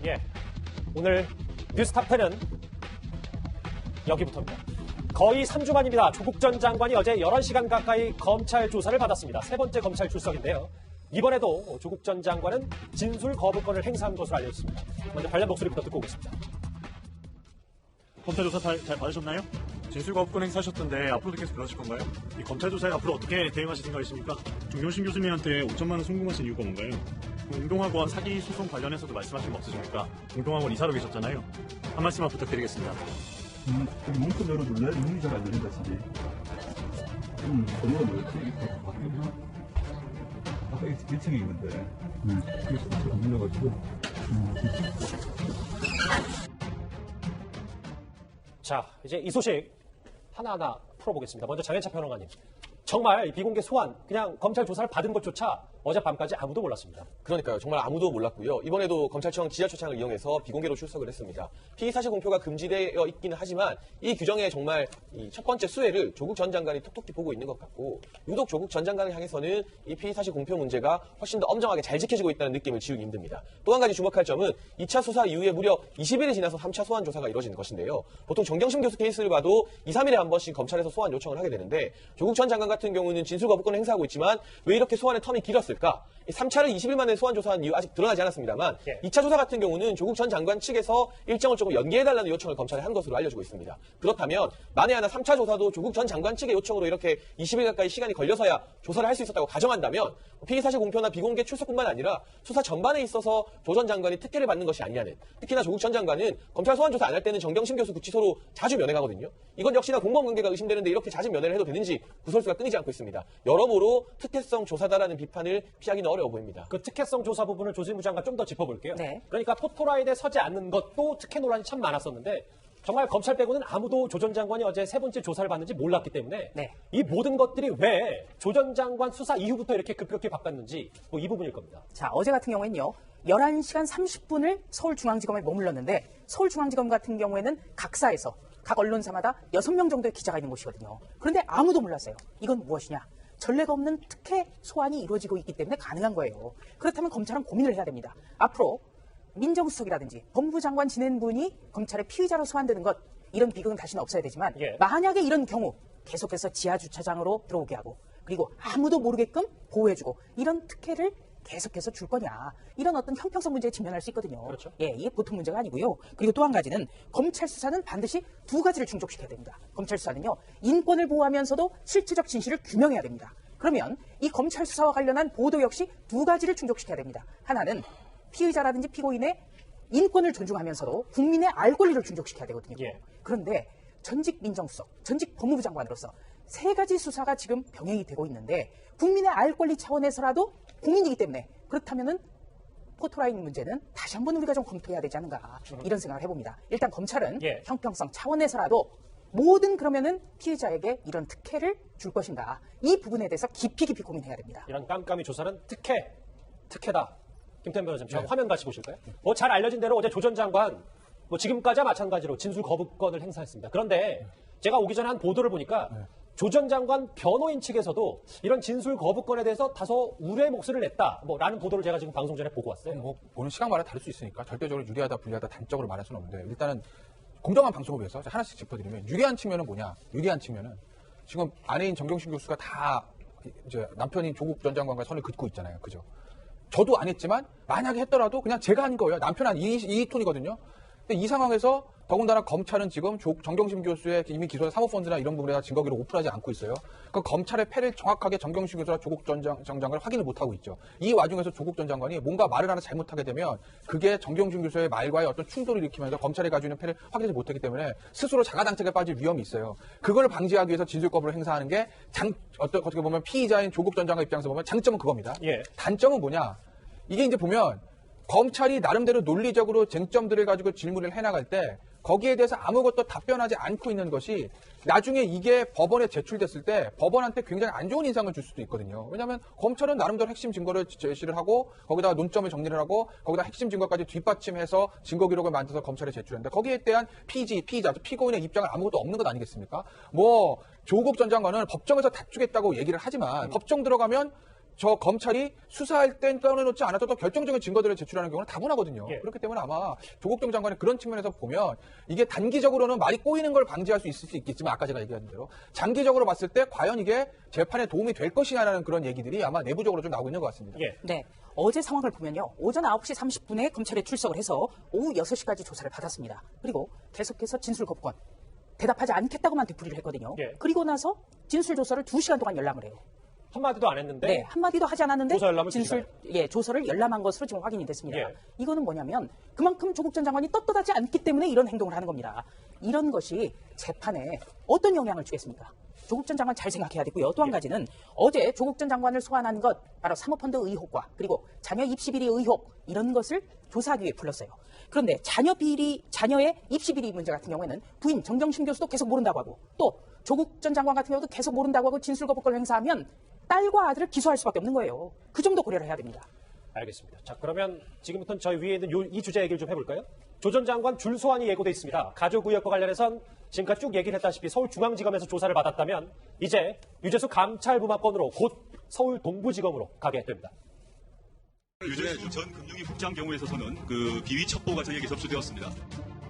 예, 오늘 뉴스탑10은 여기부터입니다. 거의 3주 만입니다. 조국 전 장관이 어제 11시간 가까이 검찰 조사를 받았습니다. 세 번째 검찰 출석인데요. 이번에도 조국 전 장관은 진술 거부권을 행사한 것으로 알려졌습니다. 먼저 관련 목소리부터 듣고 오겠습니다. 검찰 조사 잘 받으셨나요? 진술 거부권 행사하셨던데 앞으로도 계속 그러실 건가요? 이 검찰 조사에 앞으로 어떻게 대응하실 생각이십니까? 정경심 교수님한테 5천만 원 송금하신 이유가 뭔가요? 공동학원 사기 소송 관련해서도 말씀하신 거 없으십니까? 공동학원 이사로 계셨잖아요. 한 말씀만 부탁드리겠습니다. 문구 열어줄래? 문이 잘 안 열린다, 집이. 번호가 뭐였지? 아까 1층에 있는데. 그래서 안 눌러가지고. 자, 이제 이 소식 하나하나 풀어보겠습니다. 먼저 장현찬 평론가님. 정말 비공개 소환, 그냥 검찰 조사를 받은 것조차 어젯밤까지 아무도 몰랐습니다. 그러니까요. 정말 아무도 몰랐고요. 이번에도 검찰청 지하철장을 이용해서 비공개로 출석을 했습니다. 피의사실 공표가 금지되어 있기는 하지만 이 규정의 정말 이 첫 번째 수혜를 조국 전 장관이 톡톡히 보고 있는 것 같고 유독 조국 전 장관을 향해서는 이 피의사실 공표 문제가 훨씬 더 엄정하게 잘 지켜지고 있다는 느낌을 지우기 힘듭니다. 또 한 가지 주목할 점은 2차 수사 이후에 무려 20일이 지나서 3차 소환 조사가 이루어지는 것인데요. 보통 정경심 교수 케이스를 봐도 2, 3일에 한 번씩 검찰에서 소환 요청을 하게 되는데 조국 전 장관 같은 경우는 진술 거부권을 행사하고 있지만 왜 이렇게 소환의 텀이 길었을까? 3차를 20일 만에 소환 조사한 이유 아직 드러나지 않았습니다만 2차 조사 같은 경우는 조국 전 장관 측에서 일정을 조금 연기해달라는 요청을 검찰에 한 것으로 알려지고 있습니다. 그렇다면 만에 하나 3차 조사도 조국 전 장관 측의 요청으로 이렇게 20일 가까이 시간이 걸려서야 조사를 할 수 있었다고 가정한다면 피의사실 공표나 비공개 출석뿐만 아니라 수사 전반에 있어서 조 전 장관이 특혜를 받는 것이 아니냐는, 특히나 조국 전 장관은 검찰 소환 조사 안 할 때는 정경심 교수 구치소로 자주 면회가거든요. 이건 역시나 공무원 관계가 의심되는데 이렇게 자주 면회를 해도 되는지 구설수가 끊이지 않고 있습니다. 여러모로 특혜성 조사다라는 비판을 피하기는 어려워 보입니다. 그 특혜성 조사 부분을 조진무 장관 좀 더 짚어볼게요. 네. 그러니까 포토라인에 서지 않는 것도 특혜 논란이 참 많았었는데 정말 검찰 빼고는 아무도 조 전 장관이 어제 세 번째 조사를 받는지 몰랐기 때문에 네. 이 모든 것들이 왜 조 전 장관 수사 이후부터 이렇게 급격히 바뀌었는지 뭐 이 부분일 겁니다. 자, 어제 같은 경우에는요. 11시간 30분을 서울중앙지검에 머물렀는데 서울중앙지검 같은 경우에는 각사에서 각 언론사마다 6명 정도의 기자가 있는 곳이거든요. 그런데 아무도 몰랐어요. 이건 무엇이냐? 전례가 없는 특혜 소환이 이루어지고 있기 때문에 가능한 거예요. 그렇다면 검찰은 고민을 해야 됩니다. 앞으로 민정수석이라든지 법무장관 지낸 분이 검찰의 피의자로 소환되는 것, 이런 비극은 다시는 없어야 되지만 만약에 이런 경우 계속해서 지하주차장으로 들어오게 하고 그리고 아무도 모르게끔 보호해주고 이런 특혜를 계속해서 줄 거냐, 이런 어떤 형평성 문제에 직면할 수 있거든요. 그렇죠. 예, 이게 보통 문제가 아니고요. 그리고 또 한 가지는 검찰 수사는 반드시 두 가지를 충족시켜야 됩니다. 검찰 수사는요, 인권을 보호하면서도 실체적 진실을 규명해야 됩니다. 그러면 이 검찰 수사와 관련한 보도 역시 두 가지를 충족시켜야 됩니다. 하나는 피의자라든지 피고인의 인권을 존중하면서도 국민의 알 권리를 충족시켜야 되거든요. 그런데 전직 민정수석, 전직 법무부 장관으로서 세 가지 수사가 지금 병행이 되고 있는데 국민의 알 권리 차원에서라도 공인이기 때문에, 그렇다면은 포토라인 문제는 다시 한번 우리가 좀 검토해야 되지 않은가, 이런 생각을 해봅니다. 일단 검찰은 형평성 차원에서라도 모든 그러면은 피의자에게 이런 특혜를 줄 것인가, 이 부분에 대해서 깊이 고민해야 됩니다. 이런 깜깜이 조사는 특혜다. 김태현 변호사님, 저 화면 같이 보실까요? 뭐 잘 알려진 대로 어제 조 전 장관 뭐 지금까지와 마찬가지로 진술 거부권을 행사했습니다. 그런데 제가 오기 전에 한 보도를 보니까 조 전 장관 변호인 측에서도 이런 진술 거부권에 대해서 다소 우려의 목소리를 냈다, 라는 보도를 제가 지금 방송 전에 보고 왔어요. 보는 시간마다 다를 수 있으니까 절대적으로 유리하다 불리하다 단적으로 말할 수는 없는데, 일단은 공정한 방송을 위해서 하나씩 짚어드리면, 유리한 측면은 뭐냐? 유리한 측면은 지금 아내인 정경심 교수가 다 이제 남편인 조국 전 장관과 선을 긋고 있잖아요. 그죠? 저도 안 했지만 만약에 했더라도 그냥 제가 한 거예요. 남편 한 2톤이거든요. 근데 이 상황에서 더군다나 검찰은 지금 정경심 교수의 이미 기소된 사모펀드나 이런 부분에 대한 증거기록 오픈하지 않고 있어요. 그 검찰의 패를 정확하게 정경심 교수와 조국 전 장관을 확인을 못하고 있죠. 이 와중에서 조국 전 장관이 뭔가 말을 하나 잘못하게 되면 그게 정경심 교수의 말과의 어떤 충돌을 일으키면서 검찰이 가지고 있는 패를 확인하지 못하기 때문에 스스로 자가당착에 빠질 위험이 있어요. 그걸 방지하기 위해서 진술 거부를 행사하는 게 어떻게 보면 피의자인 조국 전 장관 입장에서 보면 장점은 그겁니다. 단점은 뭐냐? 이게 이제 보면 검찰이 나름대로 논리적으로 쟁점들을 가지고 질문을 해나갈 때 거기에 대해서 아무것도 답변하지 않고 있는 것이 나중에 이게 법원에 제출됐을 때 법원한테 굉장히 안 좋은 인상을 줄 수도 있거든요. 왜냐하면 검찰은 나름대로 핵심 증거를 제시를 하고 거기다가 논점을 정리를 하고 거기다 핵심 증거까지 뒷받침해서 증거 기록을 만들어서 검찰에 제출했는데 거기에 대한 피의자, 피고인의 입장은 아무것도 없는 것 아니겠습니까? 조국 전 장관은 법정에서 다투겠다고 얘기를 하지만 법정 들어가면 저 검찰이 수사할 땐 꺼내놓지 않았던 결정적인 증거들을 제출하는 경우는 다분하거든요. 예. 그렇기 때문에 아마 조국 전 장관의 그런 측면에서 보면 이게 단기적으로는 말이 꼬이는 걸 방지할 수 있을 수 있겠지만 아까 제가 얘기한 대로 장기적으로 봤을 때 과연 이게 재판에 도움이 될 것이냐라는 그런 얘기들이 아마 내부적으로 좀 나오고 있는 것 같습니다. 예. 네. 어제 상황을 보면요. 오전 9시 30분에 검찰에 출석을 해서 오후 6시까지 조사를 받았습니다. 그리고 계속해서 진술 거부권 대답하지 않겠다고만 되풀이를 했거든요. 예. 그리고 나서 진술 조서를 2시간 동안 열람을 해요. 한마디도 안 했는데 네, 한마디도 하지 않았는데 조사 열람을 조서를 열람한 것으로 지금 확인이 됐습니다. 예. 이거는 뭐냐면 그만큼 조국 전 장관이 떳떳하지 않기 때문에 이런 행동을 하는 겁니다. 이런 것이 재판에 어떤 영향을 주겠습니까? 조국 전 장관 잘 생각해야 되고요. 또 한 가지는 어제 조국 전 장관을 소환한 것 바로 사모펀드 의혹과 그리고 자녀 입시 비리 의혹 이런 것을 조사하기 위해 불렀어요. 그런데 자녀의 입시 비리 문제 같은 경우에는 부인 정경심 교수도 계속 모른다고 하고 또 조국 전 장관 같은 경우도 계속 모른다고 하고 진술 거부권을 행사하면 딸과 아들을 기소할 수밖에 없는 거예요. 그 점도 고려를 해야 됩니다. 알겠습니다. 자, 그러면 지금부터는 저희 위에 있는 이 주제 얘기를 좀 해볼까요? 조 전 장관 줄 소환이 예고돼 있습니다. 가족 의혹과 관련해선 지금까지 쭉 얘기를 했다시피 서울중앙지검에서 조사를 받았다면 이제 유재수 감찰부마건으로 곧 서울 동부지검으로 가게 됩니다. 유재수 전 금융위 국장 경우에 있어서는 그 비위 첩보가 저희에게 접수되었습니다.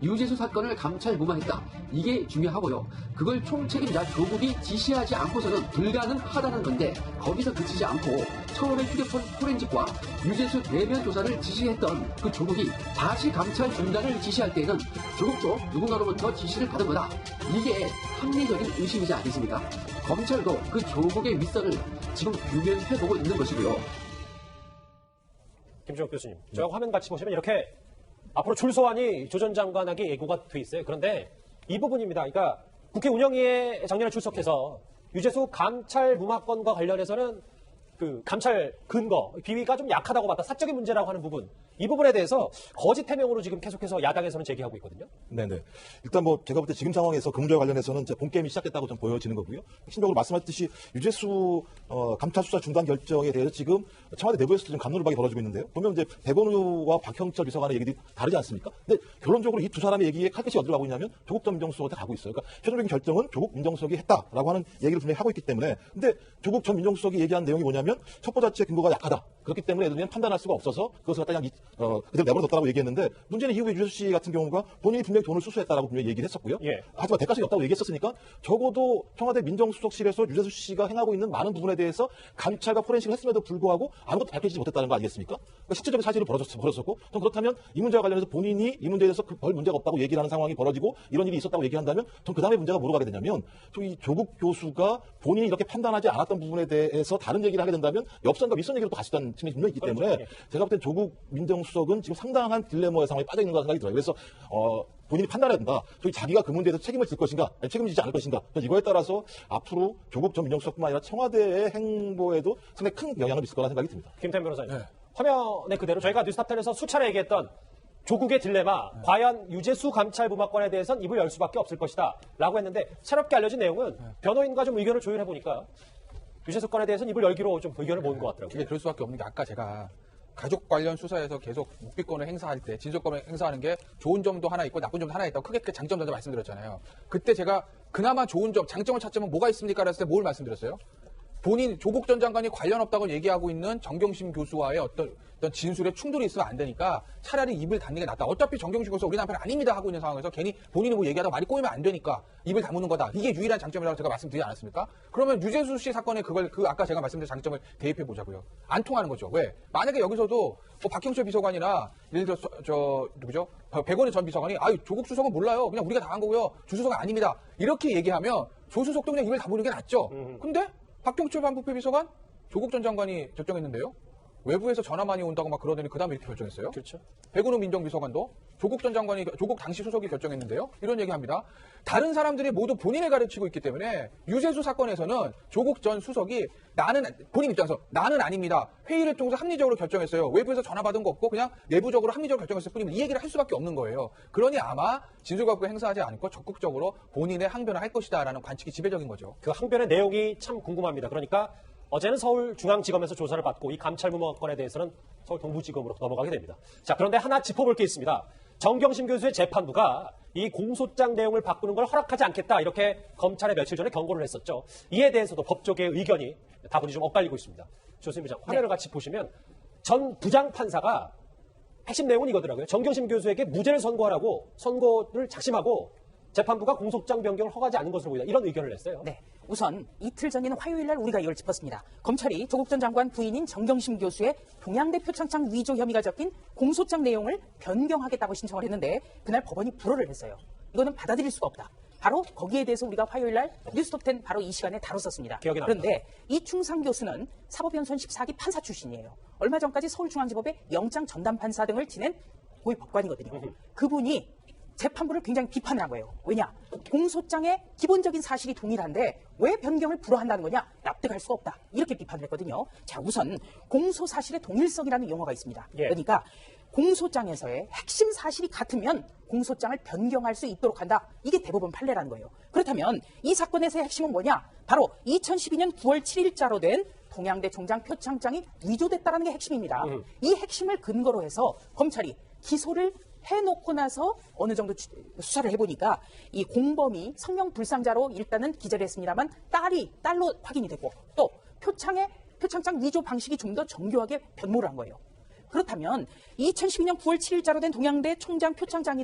유재수 사건을 감찰 무마했다. 이게 중요하고요. 그걸 총책임자 조국이 지시하지 않고서는 불가능하다는 건데 거기서 그치지 않고 처음에 휴대폰 포렌식과 유재수 대면 조사를 지시했던 그 조국이 다시 감찰 중단을 지시할 때는 조국도 누군가로부터 지시를 받은 거다. 이게 합리적인 의심이지 않겠습니까? 검찰도 그 조국의 윗선을 지금 규명해보고 있는 것이고요. 김종욱 교수님, 저하고 화면 같이 보시면 이렇게 앞으로 줄 소환이 조 전 장관에게 예고가 돼 있어요. 그런데 이 부분입니다. 그러니까 국회 운영위에 작년에 출석해서 유재수 감찰 무마건과 관련해서는 그 감찰 근거, 비위가 좀 약하다고 봤다. 사적인 문제라고 하는 부분. 이 부분에 대해서 거짓 해명으로 지금 계속해서 야당에서는 제기하고 있거든요. 네네. 일단 뭐 제가 볼 때 지금 상황에서 그 문제와 관련해서는 이제 본 게임이 시작됐다고 좀 보여지는 거고요. 핵심적으로 말씀하셨듯이 유재수 감찰 수사 중단 결정에 대해서 지금 청와대 내부에서도 좀 갑론을박이 벌어지고 있는데요. 보면 이제 백원우와 박형철 비서관의 얘기들이 다르지 않습니까? 근데 결론적으로 이 두 사람의 얘기에 칼끝이 어디로 가고 있냐면 조국 전 민정수석한테 가고 있어요. 그러니까 최종적인 결정은 조국 민정수석이 했다라고 하는 얘기를 분명히 하고 있기 때문에 근데 조국 전 민정수석이 얘기한 내용이 뭐냐면 첩보 자체의 근거가 약하다. 그렇기 때문에 애들은 판단할 수가 없어서 그것을 갖다 그냥 그대로 내버려뒀다고 얘기했는데 문제는 이후에 유재수 씨 같은 경우가 본인이 분명히 돈을 수수했다라고 분명히 얘기를 했었고요. 예. 하지만 대가성이 없다고 얘기했었으니까 적어도 청와대 민정수석실에서 유재수 씨가 행하고 있는 많은 부분에 대해서 감찰과 포렌식을 했음에도 불구하고 아무것도 밝혀지지 못했다는 거 아니겠습니까? 그러니까 실질적인 사실이 벌어졌었고 전 그렇다면 이 문제와 관련해서 본인이 이 문제에 대해서 별 문제가 없다고 얘기를 하는 상황이 벌어지고 이런 일이 있었다고 얘기한다면 전 그 다음에 문제가 뭐로 가게 되냐면 이 조국 교수가 본인이 이렇게 판단하지 않았던 부분에 대해서 다른 얘기를 하게 된다면 엽선과 윗선 얘기로 또 갈 수 있다는 측면이 분명히 있기 때문에 제가 볼 땐 조국 민정수석은 지금 상당한 딜레마의 상황에 빠져 있는 것 생각이 들어요. 그래서 본인이 판단해야 된다. 자기가 그 문제에 대해서 책임을 질 것인가, 아니, 책임지지 않을 것인가. 이거에 따라서 앞으로 조국 전 민정수석뿐만 아니라 청와대의 행보에도 상당히 큰 영향을 미칠 거라는 생각이 듭니다. 김태현 변호사님, 화면에 그대로 저희가 뉴스탑10에서 수차례 얘기했던 조국의 딜레마, 과연 유재수 감찰 부마건에 대해서는 입을 열 수밖에 없을 것이다 라고 했는데 새롭게 알려진 내용은 변호인과 좀 의견을 조율해보니까 유재수 건에 대해서는 입을 열기로 좀 의견을 모은 것 같더라고요. 그게 그럴 수밖에 없는 게 아까 제가 가족 관련 수사에서 계속 묵비권을 행사할 때 진술권을 행사하는 게 좋은 점도 하나 있고 나쁜 점도 하나 있다고 크게 장점 먼저 말씀드렸잖아요. 그때 제가 그나마 좋은 점, 장점을 찾자면 뭐가 있습니까? 그랬을 때 뭘 말씀드렸어요? 본인 조국 전 장관이 관련 없다고 얘기하고 있는 정경심 교수와의 어떤 진술에 충돌이 있으면 안 되니까 차라리 입을 닫는 게 낫다. 어차피 정경심 교수 우리 남편 아닙니다 하고 있는 상황에서 괜히 본인이 뭐 얘기하다가 말이 꼬이면 안 되니까 입을 다무는 거다. 이게 유일한 장점이라고 제가 말씀드리지 않았습니까? 그러면 유재수 씨 사건에 아까 제가 말씀드린 장점을 대입해 보자고요. 안 통하는 거죠. 왜? 만약에 여기서도 뭐 박형철 비서관이나 예를 들어 누구죠? 백원의 전 비서관이 조국 수석은 몰라요. 그냥 우리가 당한 거고요. 주 수석은 아닙니다. 이렇게 얘기하면 조 수석도 그냥 입을 다무는 게 낫죠. 근데 박경철 반부패 비서관 조국 전 장관이 결정했는데요. 외부에서 전화 많이 온다고 막 그러더니 그 다음에 이렇게 결정했어요. 그렇죠. 백은호 민정비서관도 조국 전 장관이 조국 당시 수석이 결정했는데요. 이런 얘기합니다. 다른 사람들이 모두 본인을 가르치고 있기 때문에 유재수 사건에서는 조국 전 수석이 본인 입장에서 나는 아닙니다. 회의를 통해서 합리적으로 결정했어요. 외부에서 전화 받은 거 없고 그냥 내부적으로 합리적으로 결정했을 뿐이면 이 얘기를 할 수밖에 없는 거예요. 그러니 아마 진술거부권 행사하지 않고 적극적으로 본인의 항변을 할 것이다라는 관측이 지배적인 거죠. 그 항변의 내용이 참 궁금합니다. 그러니까 어제는 서울중앙지검에서 조사를 받고 이 감찰무마건에 대해서는 서울 동부지검으로 넘어가게 됩니다. 자, 그런데 하나 짚어볼 게 있습니다. 정경심 교수의 재판부가 이 공소장 내용을 바꾸는 걸 허락하지 않겠다 이렇게 검찰에 며칠 전에 경고를 했었죠. 이에 대해서도 법조계의 의견이 다분히 좀 엇갈리고 있습니다. 조수님 화면을 같이 보시면 전 부장 판사가 핵심 내용은 이거더라고요. 정경심 교수에게 무죄를 선고하라고 선고를 작심하고 재판부가 공소장 변경을 허가하지 않은 것으로 보인다. 이런 의견을 냈어요. 네. 우선 이틀 전인 화요일 날 우리가 이걸 짚었습니다. 검찰이 조국 전 장관 부인인 정경심 교수의 동양대 표창장 위조 혐의가 적힌 공소장 내용을 변경하겠다고 신청을 했는데 그날 법원이 불허를 했어요. 이거는 받아들일 수가 없다. 바로 거기에 대해서 우리가 화요일 날 뉴스톱10 바로 이 시간에 다뤘었습니다. 기억이 납니다. 그런데 이충상 교수는 사법연수원 14기 판사 출신이에요. 얼마 전까지 서울중앙지법의 영장 전담 판사 등을 지낸 고위 법관이거든요. 그분이 재판부를 굉장히 비판을 한 거예요. 왜냐? 공소장의 기본적인 사실이 동일한데 왜 변경을 불허한다는 거냐? 납득할 수가 없다. 이렇게 비판을 했거든요. 자, 우선 공소 사실의 동일성이라는 용어가 있습니다. 예. 그러니까 공소장에서의 핵심 사실이 같으면 공소장을 변경할 수 있도록 한다. 이게 대법원 판례라는 거예요. 그렇다면 이 사건에서의 핵심은 뭐냐? 바로 2012년 9월 7일자로 된 동양대 총장 표창장이 위조됐다는 게 핵심입니다. 이 핵심을 근거로 해서 검찰이 기소를 해놓고 나서 어느 정도 수사를 해보니까 이 공범이 성명불상자로 일단은 기재를 했습니다만 딸로 확인이 됐고 또 표창장 위조 방식이 좀 더 정교하게 변모를 한 거예요. 그렇다면 2012년 9월 7일자로 된 동양대 총장 표창장이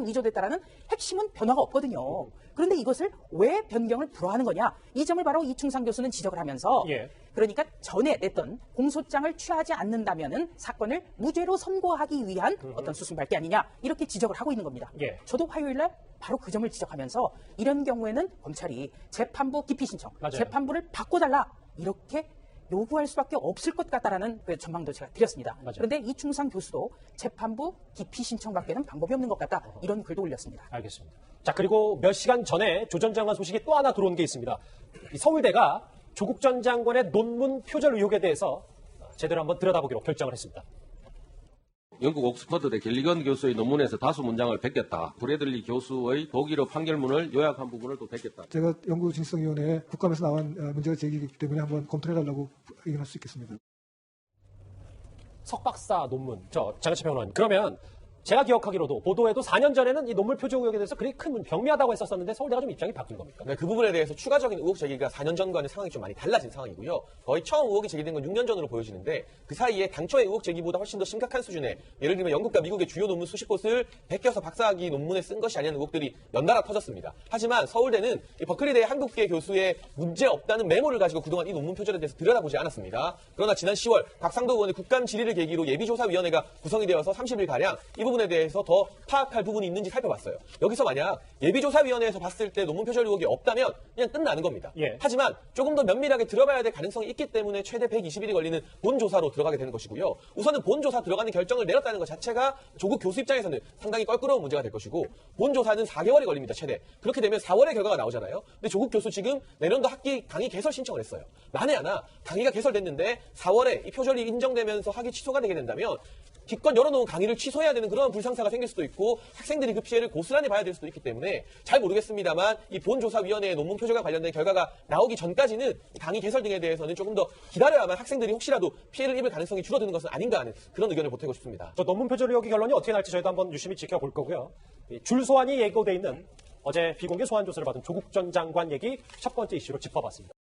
위조됐다라는 핵심은 변화가 없거든요. 그런데 이것을 왜 변경을 불허하는 거냐? 이 점을 바로 이충상 교수는 지적을 하면서 예. 그러니까 전에 냈던 공소장을 취하지 않는다면은 사건을 무죄로 선고하기 위한 어떤 수순 발대 아니냐 이렇게 지적을 하고 있는 겁니다. 예. 저도 화요일 날 바로 그 점을 지적하면서 이런 경우에는 검찰이 재판부 기피 신청, 맞아요. 재판부를 바꿔달라 이렇게 요구할 수밖에 없을 것 같다라는 그 전망도 제가 드렸습니다. 맞아요. 그런데 이충상 교수도 재판부 기피 신청밖에는 방법이 없는 것 같다. 이런 글도 올렸습니다. 알겠습니다. 자, 그리고 몇 시간 전에 조 전 장관 소식이 또 하나 들어온 게 있습니다. 이 서울대가 조국 전 장관의 논문 표절 의혹에 대해서 제대로 한번 들여다보기로 결정을 했습니다. 영국 옥스퍼드대 갤리건 교수의 논문에서 다수 문장을 베꼈다. 브래들리 교수의 독일어 판결문을 요약한 부분을 또 베꼈다. 제가 연구진성위원회에 국감에서 나온 문제가 제기되기 때문에 한번 검토해달라고 의견할 수 있겠습니다. 석박사 논문, 장현철 평론가님. 그러면 제가 기억하기로도 보도에도 4년 전에는 이 논문 표절 의혹에 대해서 그리 큰 병미하다고 했었었는데 서울대가 좀 입장이 바뀐 겁니까? 네, 그 부분에 대해서 추가적인 의혹 제기가 4년 전과는 상황이 좀 많이 달라진 상황이고요. 거의 처음 의혹이 제기된 건 6년 전으로 보여지는데 그 사이에 당초의 의혹 제기보다 훨씬 더 심각한 수준의 예를 들면 영국과 미국의 주요 논문 수십 곳을 베껴서 박사학위 논문에 쓴 것이 아니냐는 의혹들이 연달아 터졌습니다. 하지만 서울대는 이 버클리대 한국계 교수의 문제 없다는 메모를 가지고 그동안 이 논문 표절에 대해서 들여다보지 않았습니다. 그러나 지난 10월 박상도 의원의 국감 질의를 계기로 예비조사위원회가 구성이 되어서 30일가량 이 부분에 대해서 더 파악할 부분이 있는지 살펴봤어요. 여기서 만약 예비조사위원회에서 봤을 때 논문 표절 의혹이 없다면 그냥 끝나는 겁니다. 예. 하지만 조금 더 면밀하게 들어봐야 될 가능성이 있기 때문에 최대 120일이 걸리는 본조사로 들어가게 되는 것이고요. 우선은 본조사 들어가는 결정을 내렸다는 것 자체가 조국 교수 입장에서는 상당히 껄끄러운 문제가 될 것이고 본조사는 4개월이 걸립니다. 최대. 그렇게 되면 4월에 결과가 나오잖아요. 근데 조국 교수 지금 내년도 학기 강의 개설 신청을 했어요. 만에 하나 강의가 개설됐는데 4월에 이 표절이 인정되면서 학위 취소가 되게 된다면 기껏 열어놓은 강의를 취소해야 되는 그런 불상사가 생길 수도 있고 학생들이 그 피해를 고스란히 봐야 될 수도 있기 때문에 잘 모르겠습니다만 이 본조사위원회의 논문 표절과 관련된 결과가 나오기 전까지는 강의 개설 등에 대해서는 조금 더 기다려야만 학생들이 혹시라도 피해를 입을 가능성이 줄어드는 것은 아닌가 하는 그런 의견을 보태고 싶습니다. 저 논문 표절 의혹의 결론이 어떻게 날지 저희도 한번 유심히 지켜볼 거고요. 이 줄 소환이 예고돼 있는 어제 비공개 소환 조사를 받은 조국 전 장관 얘기 첫 번째 이슈로 짚어봤습니다.